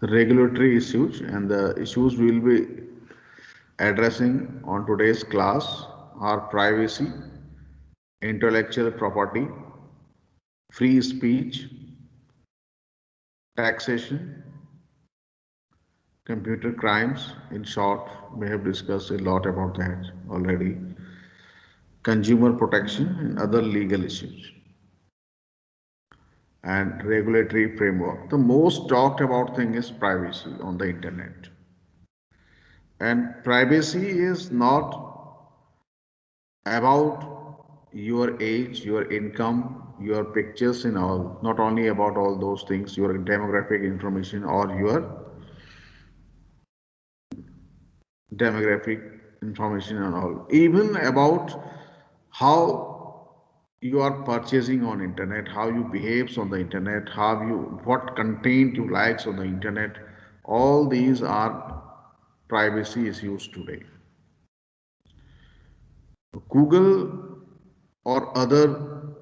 regulatory issues, and the issues we will be addressing on today's class are privacy, intellectual property, free speech, taxation, computer crimes. In short, we have discussed a lot about that already. Consumer protection and other legal issues and regulatory framework. The most talked about thing is privacy on the internet. And privacy is not about your age, your income, your pictures and all, not only about all those things, your demographic information or your demographic information and all, even about how you are purchasing on internet, how you behaves on the internet, how you what content you likes on the internet, all these are privacy issues today. Google or other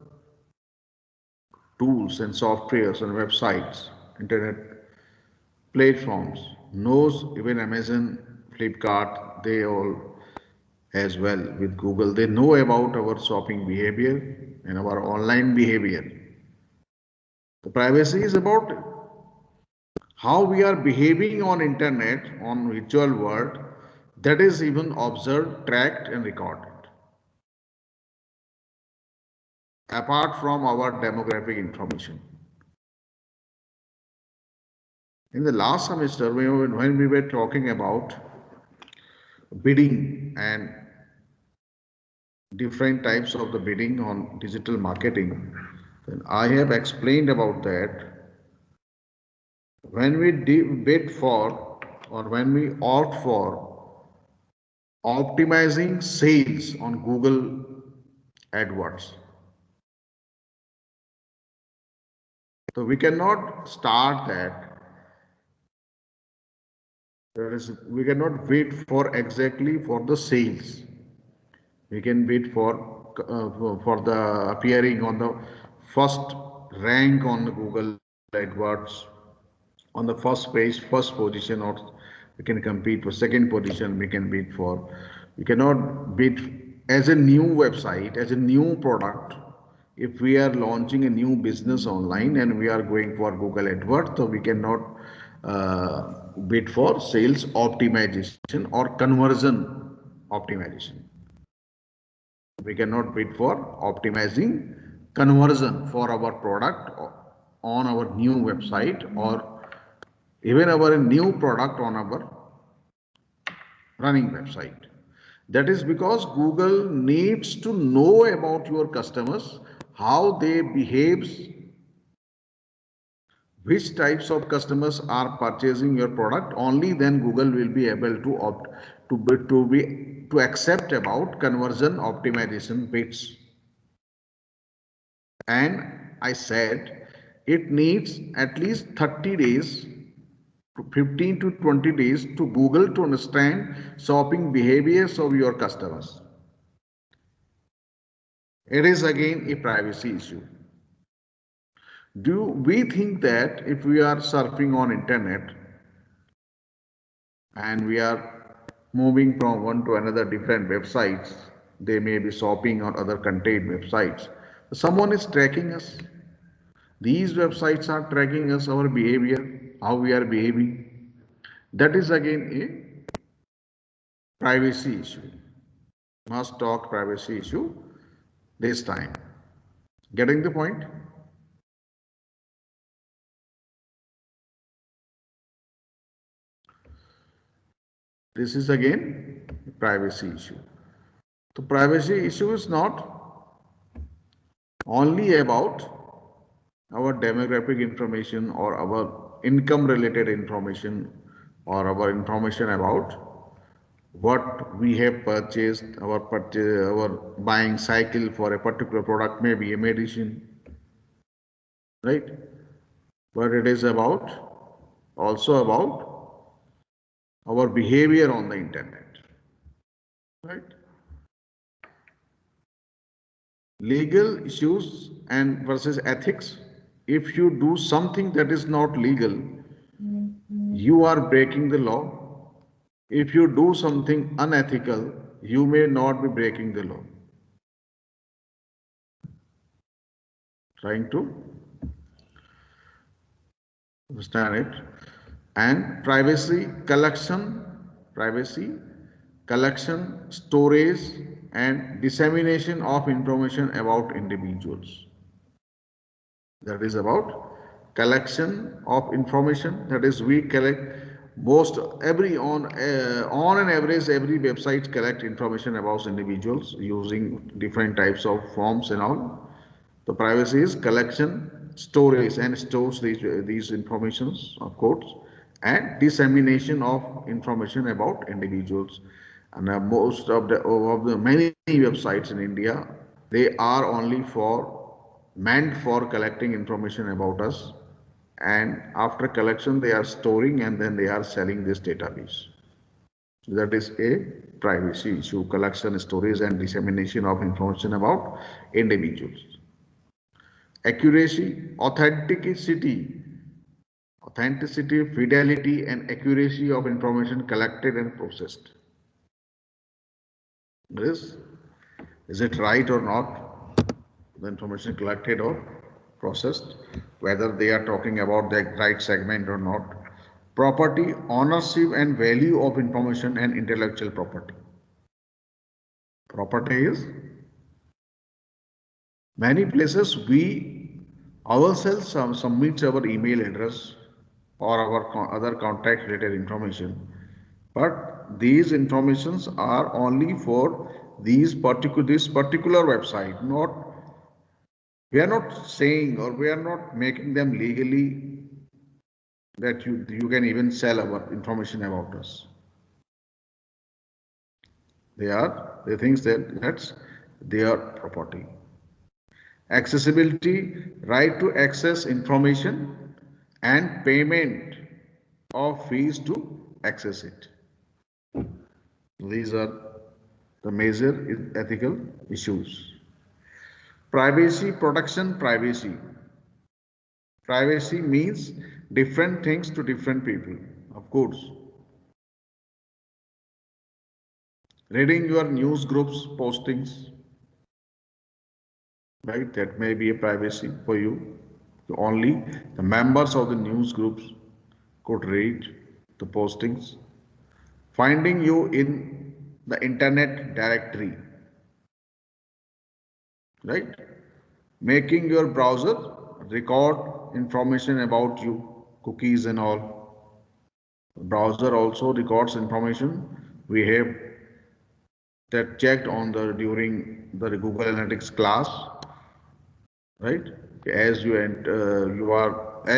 tools and softwares and websites, internet platforms knows, even Amazon, Flipkart, they all as well with Google. They know about our shopping behavior and our online behavior. The privacy is about how we are behaving on internet, on virtual world, that is even observed, tracked and recorded. Apart from our demographic information. In the last semester, when we were talking about bidding and different types of the bidding on digital marketing, then I have explained about that. When we bid for or when we opt for optimizing sales on Google AdWords, so we cannot start that. That is, we cannot wait for exactly for the sales. We can wait for the appearing on the first rank on the Google AdWords on the first page, first position, or we can compete for second position. We can bid for. We cannot bid as a new website, as a new product. If we are launching a new business online and we are going for Google AdWords, so we cannot bid for sales optimization or conversion optimization. We cannot bid for optimizing conversion for our product on our new website or even our new product on our running website. That is because Google needs to know about your customers, how they behaves, which types of customers are purchasing your product. Only then Google will be able to to accept about conversion optimization bids. And I said it needs at least 30 days to 15 to 20 days to Google to understand shopping behaviors of your customers. It is again a privacy issue. Do we think that if we are surfing on internet and we are moving from one to another different websites, they may be shopping on other content websites, someone is tracking us? These websites are tracking us, our behavior, how we are behaving. That is again a privacy issue. Must talk privacy issue this time. Getting the point? This is again a privacy issue. The privacy issue is not only about our demographic information or our income related information or our information about what we have purchased, our buying cycle for a particular product, maybe a medicine, right? But it is about also about our behavior on the internet, right? Legal issues and versus ethics. If you do something that is not legal, you are breaking the law. If you do something unethical, you may not be breaking the law. Trying to understand it. And privacy, collection, storage, and dissemination of information about individuals. That is about collection of information. That is, we collect most every on an average every website collect information about individuals using different types of forms and all. The privacy is collection, storage, and stores these informations, of course, and dissemination of information about individuals. And most of the many websites in India, they are only for meant for collecting information about us. And after collection, they are storing and then they are selling this database. That is a privacy issue: collection, storage, and dissemination of information about individuals. Accuracy, authenticity, fidelity, and accuracy of information collected and processed. Is it right or not? The information collected or processed, whether they are talking about the right segment or not. Property, ownership, and value of information and intellectual property. Property is many places we ourselves submit our email address or our other contact related information, but these informations are only for this particular website. Not, we are not saying or we are not making them legally that you can even sell our information about us. They think that that's their property. Accessibility, right to access information and payment of fees to access it. These are the major ethical issues. Privacy, protection, privacy. Privacy means different things to different people, of course. Reading your news groups postings, right? That may be a privacy for you. Only the members of the news groups could read the postings. Finding you in the internet directory, right? Making your browser record information about you, cookies and all. The browser also records information. We have that checked on the during the Google Analytics class, right? As you enter, you are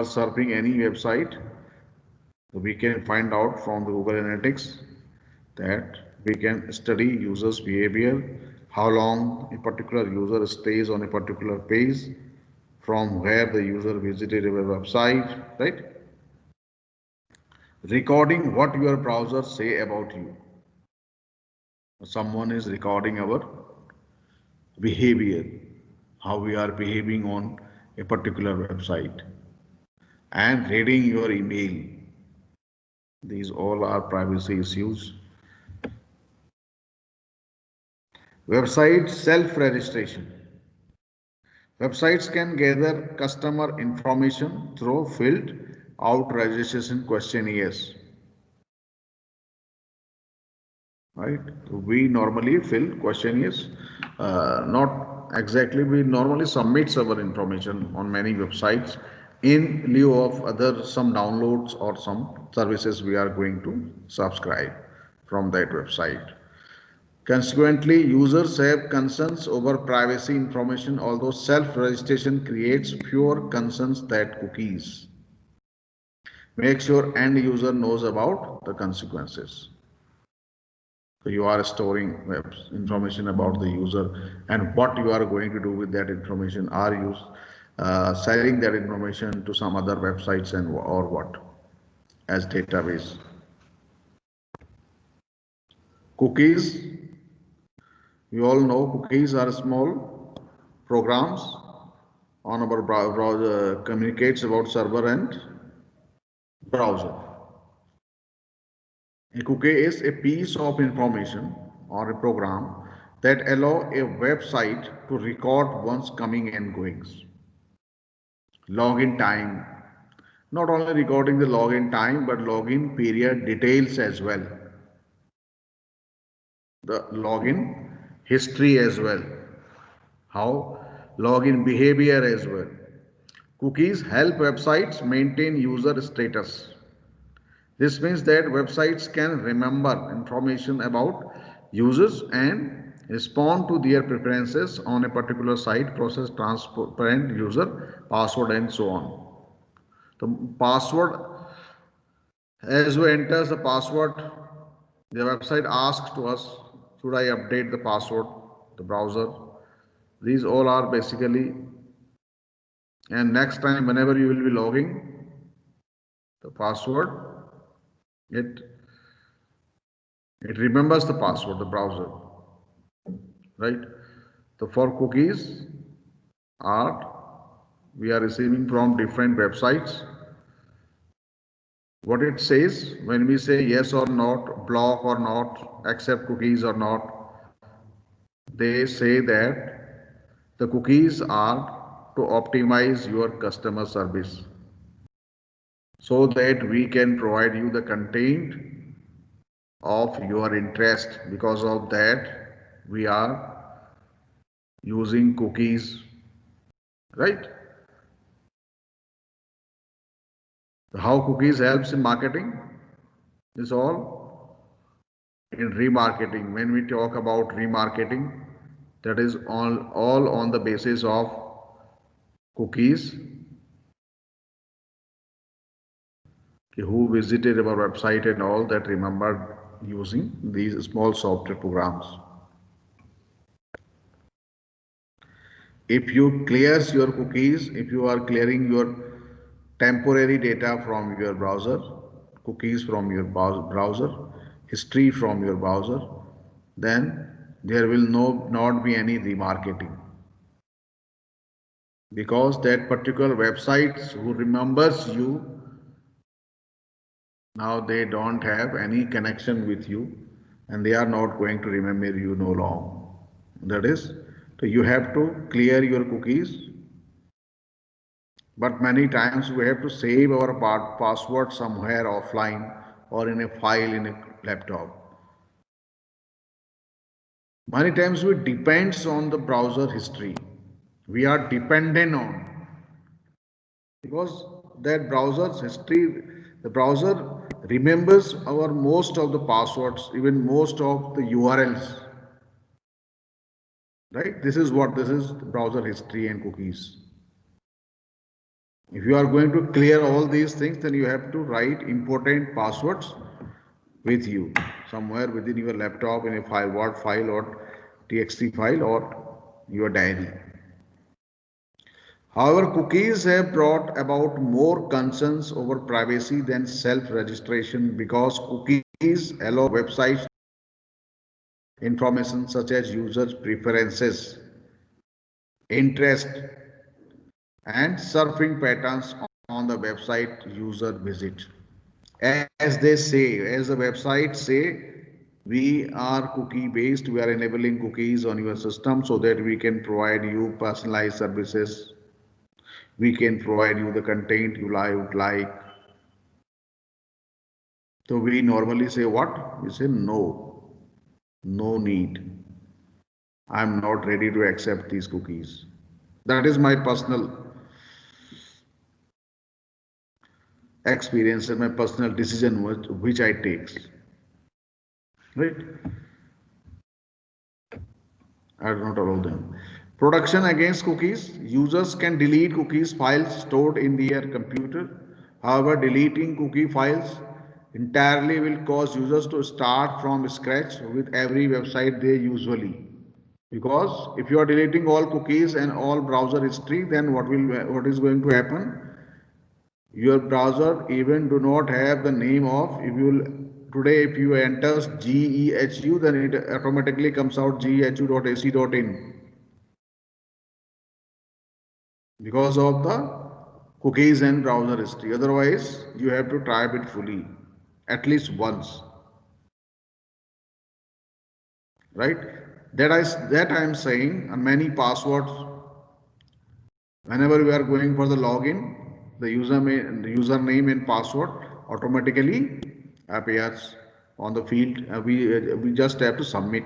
surfing any website, we can find out from the Google Analytics that we can study users' behavior, how long a particular user stays on a particular page, from where the user visited a website, right? Recording what your browser say about you. Someone is recording our behavior, how we are behaving on a particular website, and reading your email. These all are privacy issues. Website self-registration. Websites can gather customer information through filled out registration questionnaires. Right? We normally fill questionnaires, not exactly, we normally submit our information on many websites in lieu of other some downloads or some services we are going to subscribe from that website. Consequently, users have concerns over privacy information, although self-registration creates fewer concerns than cookies. Make sure end user knows about the consequences. So you are storing information about the user and what you are going to do with that information. Are you selling that information to some other websites and or what as database? Cookies, you all know cookies are small programs on our browser communicates about server and browser. A cookie is a piece of information or a program that allow a website to record one's coming and goings. Login time, not only recording the login time but login period details as well. The login history as well. How login behavior as well. Cookies help websites maintain user status. This means that websites can remember information about users and respond to their preferences on a particular site, process transparent user password and so on. The password, as we enter the password, the website asks to us, should I update the password, the browser? These all are basically, and next time whenever you will be logging the password, it remembers the password, the browser, right? The for cookies are we are receiving from different websites. What it says when we say yes or not, block or not, accept cookies or not, they say that the cookies are to optimize your customer service so that we can provide you the content of your interest. Because of that, we are using cookies, right? How cookies helps in marketing is all in remarketing. When we talk about remarketing, that is all on the basis of cookies. Who visited our website and all that remembered using these small software programs. If you clears your cookies, if you are clearing your temporary data from your browser, cookies from your browser, history from your browser, then there will not be any remarketing. Because that particular websites who remembers you, now they don't have any connection with you and they are not going to remember you no long. That is, so you have to clear your cookies. But many times we have to save our password somewhere offline or in a file in a laptop. Many times we depends on the browser history. We are dependent on because that browser's history, the browser remembers our most of the passwords, even most of the URLs. Right? This is browser history and cookies. If you are going to clear all these things, then you have to write important passwords with you somewhere within your laptop in a file, Word file or TXT file or your diary. However, cookies have brought about more concerns over privacy than self-registration because cookies allow websites information such as users' preferences, interest, and surfing patterns on the website user visit. As they say, as the website say, we are cookie based, we are enabling cookies on your system so that we can provide you personalized services. We can provide you the content you like. So we normally say what? We say no, no need. I'm not ready to accept these cookies. That is my personal experience and my personal decision which I take. Right? I do not allow them. Protection against cookies. Users can delete cookies files stored in their computer. However, deleting cookie files entirely will cause users to start from scratch with every website they usually. Because if you are deleting all cookies and all browser history, then what is going to happen? Your browser even do not have the name of, if you today if you enters GEHU, then it automatically comes out gehu.ac.in because of the cookies and browser history. Otherwise, you have to try it fully at least once, right? I am saying many passwords. Whenever we are going for the login, the username and password automatically appears on the field. We just have to submit.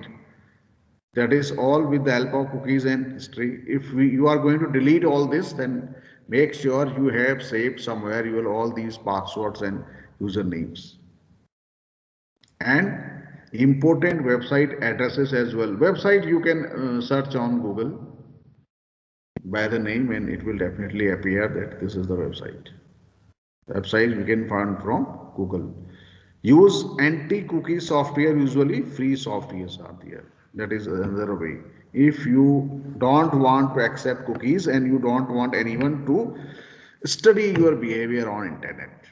That is all with the help of cookies and history. If you are going to delete all this, then make sure you have saved somewhere all these passwords and usernames. And important website addresses as well. Website you can search on Google by the name and it will definitely appear that this is the website. Website you can find from Google. Use anti-cookie software. Usually free softwares are there. That is another way. If you don't want to accept cookies and you don't want anyone to study your behavior on internet,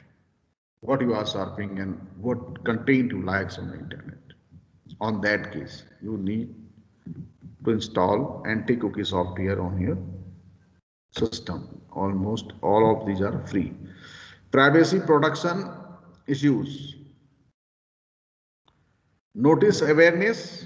what you are surfing and what content you likes on the internet. On that case, you need to install anti-cookie software on your system. Almost all of these are free. Privacy protection issues. Notice awareness.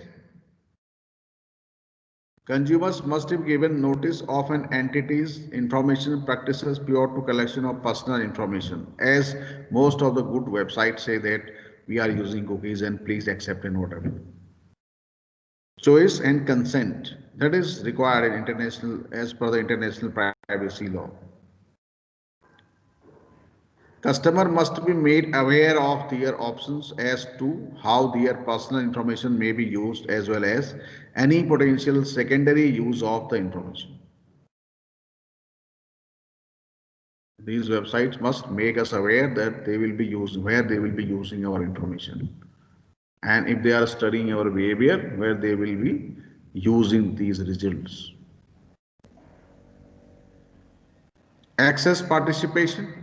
Consumers must be given notice of an entity's information practices prior to collection of personal information. As most of the good websites say that we are using cookies and please accept and whatever. Choice and consent, that is required in international as per the international privacy law. Customer must be made aware of their options as to how their personal information may be used as well as any potential secondary use of the information. These websites must make us aware that they will be used, where they will be using our information. And if they are studying our behavior, where they will be using these results. Access participation.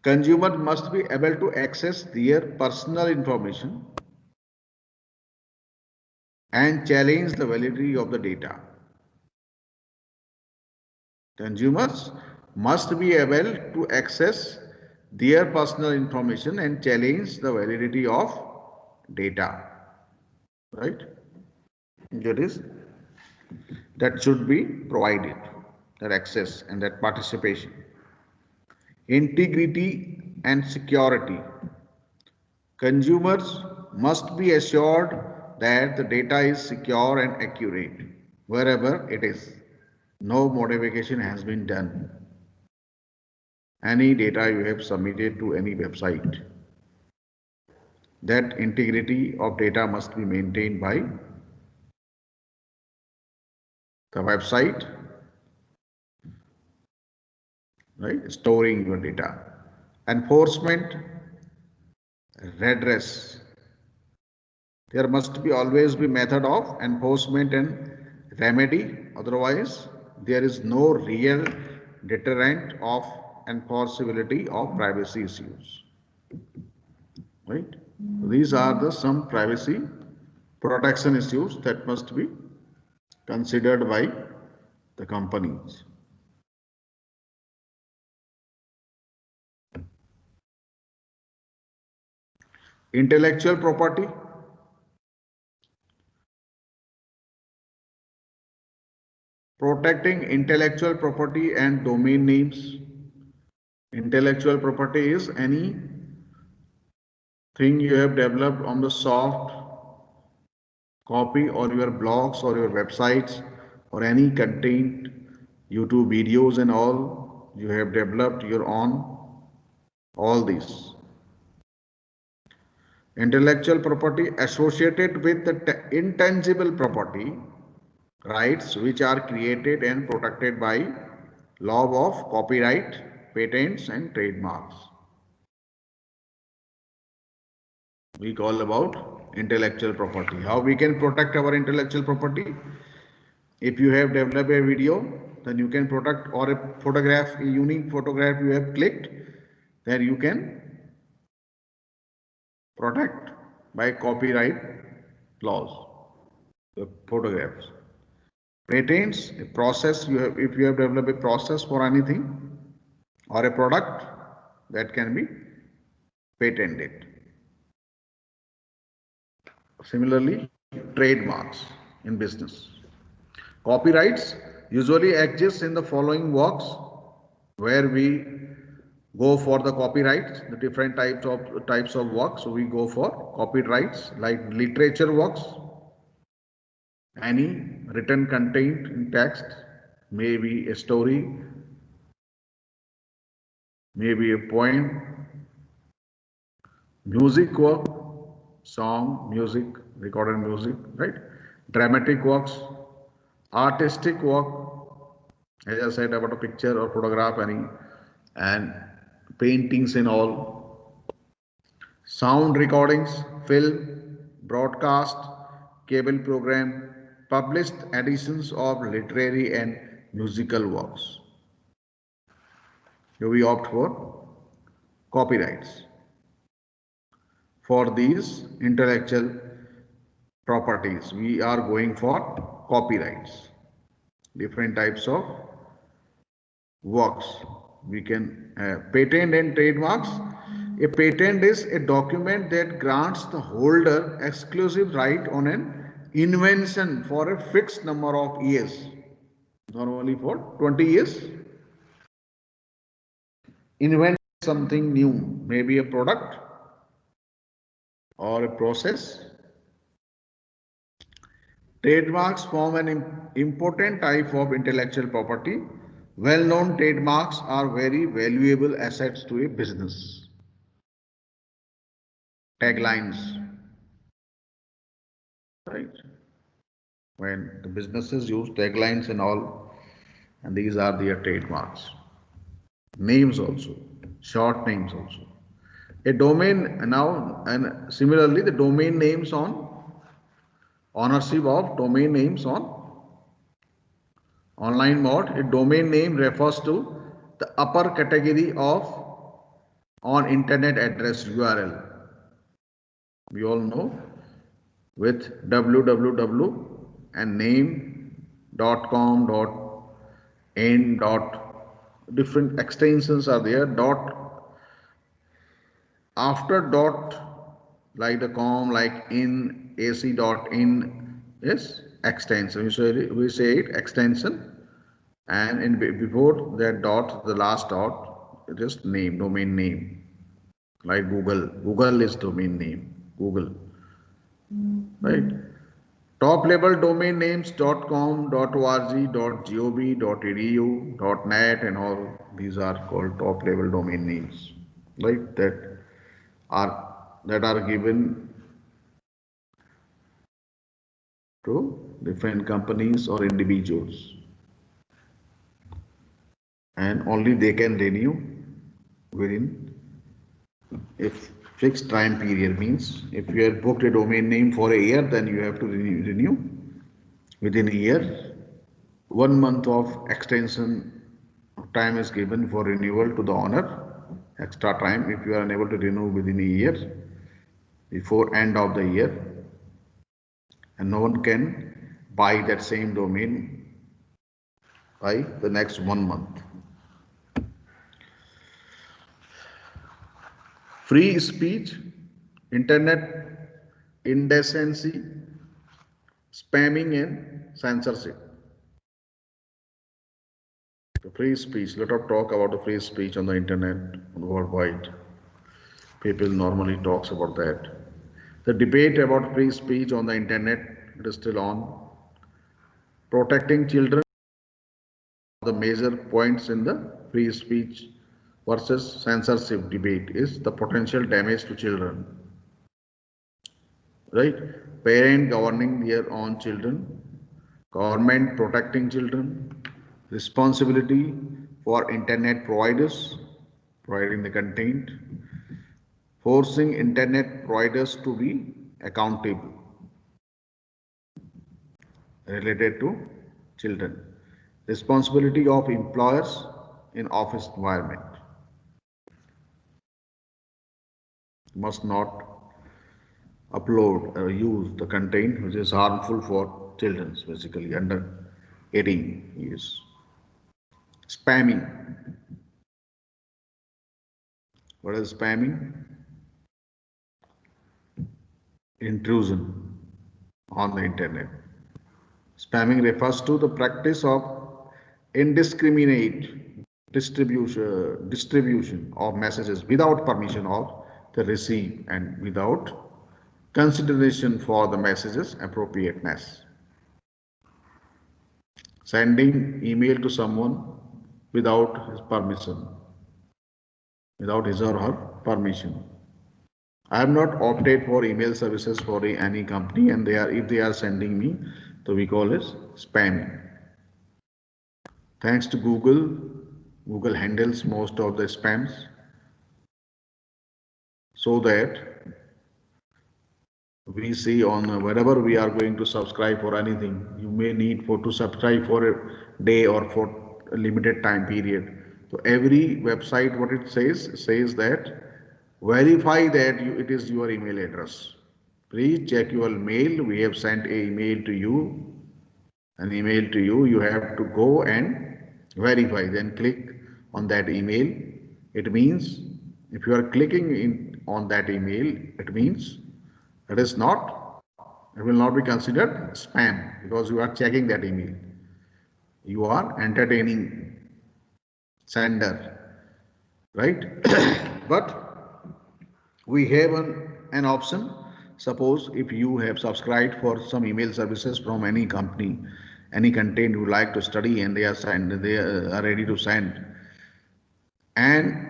Consumer must be able to access their personal information and challenge the validity of the data. Consumers must be able to access their personal information and challenge the validity of data. Right? That should be provided, that access and that participation. Integrity and security. Consumers must be assured that the data is secure and accurate wherever it is. No modification has been done. Any data you have submitted to any website, that integrity of data must be maintained by the website, right? Storing your data. Enforcement, redress. There must be always be method of enforcement and remedy. Otherwise, there is no real deterrent of enforceability of privacy issues. Right? These are the some privacy protection issues that must be considered by the companies. Intellectual property. Protecting intellectual property and domain names. Intellectual property is any thing you have developed on the soft copy or your blogs or your websites or any content, YouTube videos and all, you have developed your own, all these. Intellectual property associated with the intangible property rights which are created and protected by law of copyright, patents and trademarks. We call about intellectual property. How we can protect our intellectual property? If you have developed a video, then you can protect, or a photograph, a unique photograph you have clicked, then you can protect by copyright laws, the photographs. Patents, a process you have, if you have developed a process for anything or a product that can be patented. Similarly, trademarks in business. Copyrights usually exist in the following works where we go for the copyrights, the different types of works. So we go for copyrights like literature works, any written content in text, maybe a story, maybe a poem, music work, song, music, recorded music, right? Dramatic works, artistic work, as I said about a picture or photograph, any, and paintings and all, sound recordings, film, broadcast, cable program, published editions of literary and musical works. So we opt for copyrights for these intellectual properties. We are going for copyrights, different types of works. We can patent and trademarks. A patent is a document that grants the holder exclusive right on an invention for a fixed number of years, normally for 20 years. Invent something new, maybe a product or a process. Trademarks form an important type of intellectual property. Well-known trademarks are very valuable assets to a business. Taglines, right? When the businesses use taglines and all, and these are their trademarks. Names also, short names also. A domain now, and similarly, the domain names on ownership of domain names on online mode. A domain name refers to the upper category of on internet address URL. We all know with www and name.com, .in, different extensions are there. After like the com, like in, ac.in is extension. We say it extension, and before that dot, the last dot, it is name, domain name. Like Google. Google is domain name. Google. Right? Top level domain names .com, .org, .gov, .edu, .net and all these are called top level domain names. Right? That are given to different companies or individuals, and only they can renew within a fixed time period. Means if you have booked a domain name for a year, then you have to renew within a year. 1 month of extension time is given for renewal to the owner, extra time if you are unable to renew within a year before end of the year, and no one can buy that same domain by the next 1 month. Free speech, internet indecency, spamming and censorship. The free speech, let us talk about the free speech on the internet worldwide. People normally talks about that. The debate about free speech on the internet, it is still on. Protecting children, the major points in the free speech versus censorship debate is the potential damage to children. Right? Parent governing their own children, government protecting children, responsibility for internet providers providing the content, forcing internet providers to be accountable related to children, responsibility of employers in office environment. Must not upload or use the content which is harmful for children, basically under 18 years. Spamming. What is spamming? Intrusion on the internet. Spamming refers to the practice of indiscriminate distribution of messages without permission of the receive and without consideration for the message's appropriateness. Sending email to someone without his permission, without his or her permission. I have not opted for email services for any company, and if they are sending me, so we call it spamming. Thanks to Google, Google handles most of the spams so that we see on wherever we are going to subscribe for anything, you may need to subscribe for a day or for a limited time period. So every website, what it says that verify that it is your email address. Please check your mail. We have sent an email to you. You have to go and verify. Then click on that email. It means if you are clicking on that email, it means it will not be considered spam because you are checking that email. You are entertaining sender, right? But we have an option. Suppose if you have subscribed for some email services from any company, any content you like to study, and they are ready to send, and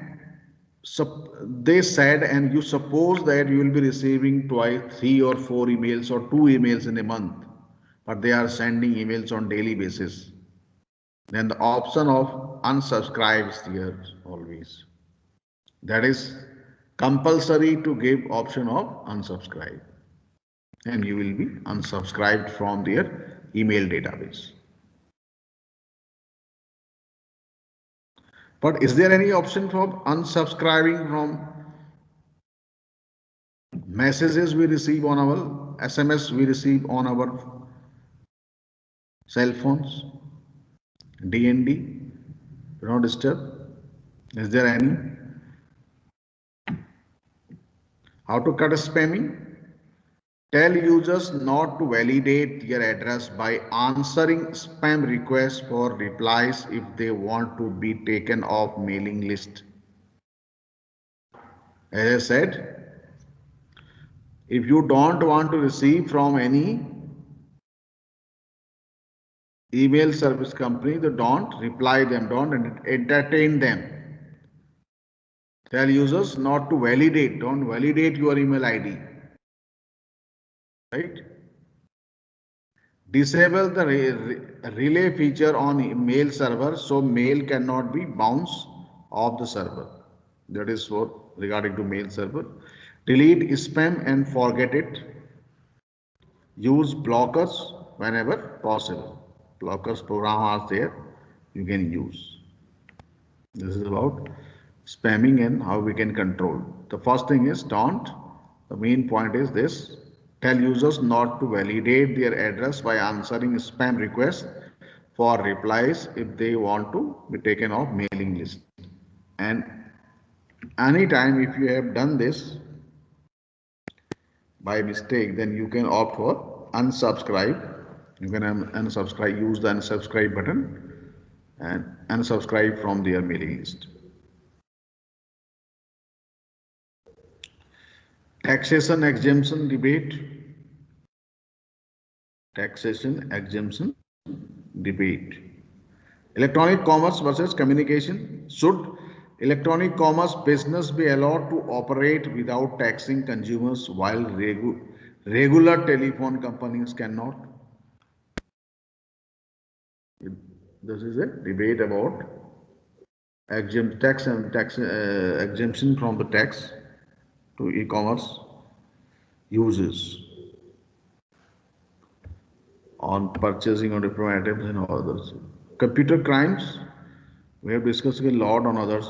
they said, and you suppose that you will be receiving twice, 3 or 4 emails or 2 emails in a month, but they are sending emails on daily basis. Then the option of unsubscribe is there always. That is compulsory to give option of unsubscribe, and you will be unsubscribed from their email database. But is there any option for unsubscribing from messages we receive on our SMS we receive on our cell phones? DND, do not disturb. Is there any? How to cut spamming? Tell users not to validate their address by answering spam requests for replies if they want to be taken off mailing list. As I said, if you don't want to receive from any email service company, then don't reply them, don't entertain them. Tell users not to validate, don't validate your email ID. Right? Disable the relay feature on mail server so mail cannot be bounced off the server. That is what regarding to mail server. Delete spam and forget it. Use blockers whenever possible. Blockers program are there, you can use. This is about spamming and how we can control. The first thing is don't. The main point is this. Tell users not to validate their address by answering spam requests for replies if they want to be taken off mailing list. And anytime if you have done this by mistake, then you can opt for unsubscribe. You can unsubscribe, use the unsubscribe button and unsubscribe from their mailing list. Taxation exemption debate. Taxation exemption debate. Electronic commerce versus communication. Should electronic commerce business be allowed to operate without taxing consumers while regular telephone companies cannot? This is a debate about exemption from the tax to e-commerce uses on purchasing of different items and others. Computer crimes. We have discussed a lot on other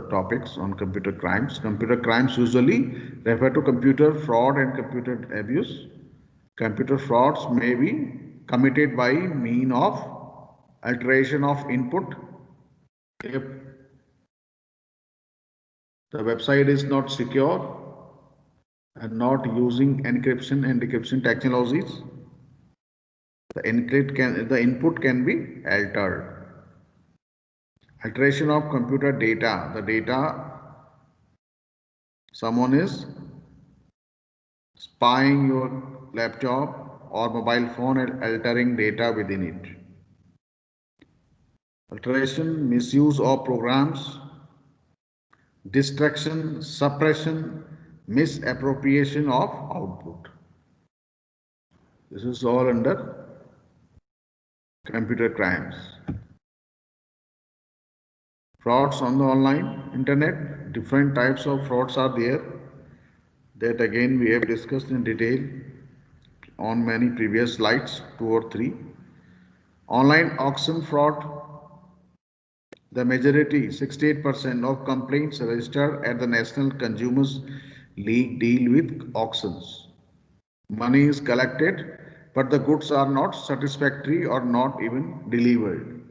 topics on computer crimes. Computer crimes usually refer to computer fraud and computer abuse. Computer frauds may be committed by mean of alteration of input. If The website is not secure and not using encryption and decryption technologies. The input can be altered. Alteration of computer data. The data, someone is spying your laptop or mobile phone and altering data within it. Alteration, misuse of programs, destruction, suppression, misappropriation of output. This is all under computer crimes. Frauds on the online internet, different types of frauds are there. That again we have discussed in detail on many previous slides, 2 or 3. Online auction fraud, the majority, 68% of complaints registered at the National Consumers League deal with auctions. Money is collected, but the goods are not satisfactory or not even delivered.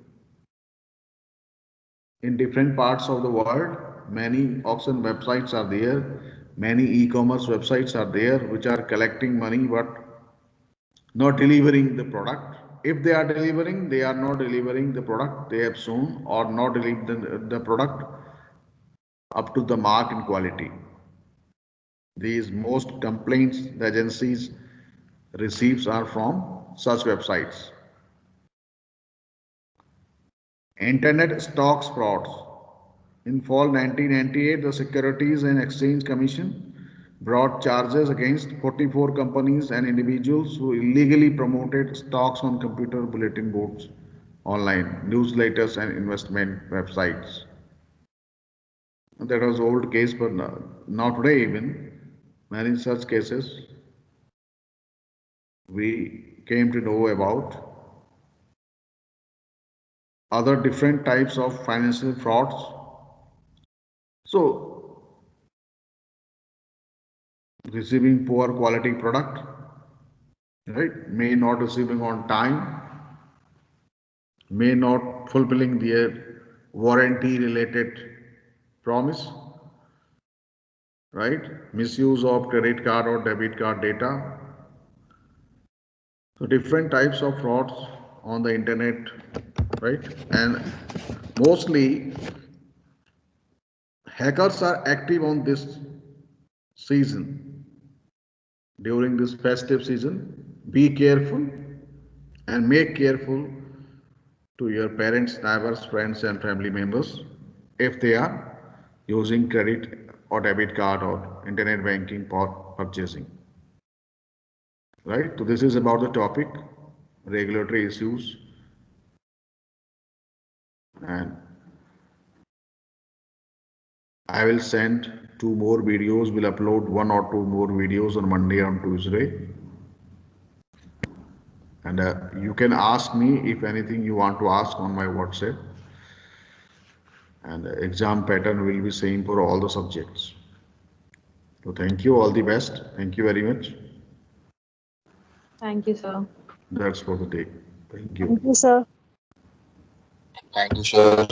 In different parts of the world, many auction websites are there, many e-commerce websites are there which are collecting money but not delivering the product. If they are delivering, they are not delivering the product they have shown or not delivering the product up to the mark in quality. These most complaints the agencies receives are from such websites. Internet stocks frauds. In fall 1998, the Securities and Exchange Commission brought charges against 44 companies and individuals who illegally promoted stocks on computer bulletin boards, online newsletters and investment websites. That was old case, but now today even many such cases we came to know about. Other different types of financial frauds. So, receiving poor quality product, right? May not receiving on time, may not fulfilling their warranty related promise, right? Misuse of credit card or debit card data. So different types of frauds on the internet, right? And mostly hackers are active on this season. During this festive season, be careful and make careful to your parents, neighbors, friends and family members if they are using credit or debit card or internet banking for purchasing. Right? So this is about the topic, regulatory issues, and I will send 2 more videos. We'll upload 1 or 2 more videos on Monday and Tuesday. And you can ask me if anything you want to ask on my WhatsApp. And the exam pattern will be same for all the subjects. So thank you, all the best. Thank you very much. Thank you, sir. That's for the day. Thank you. Thank you, sir. Thank you, sir.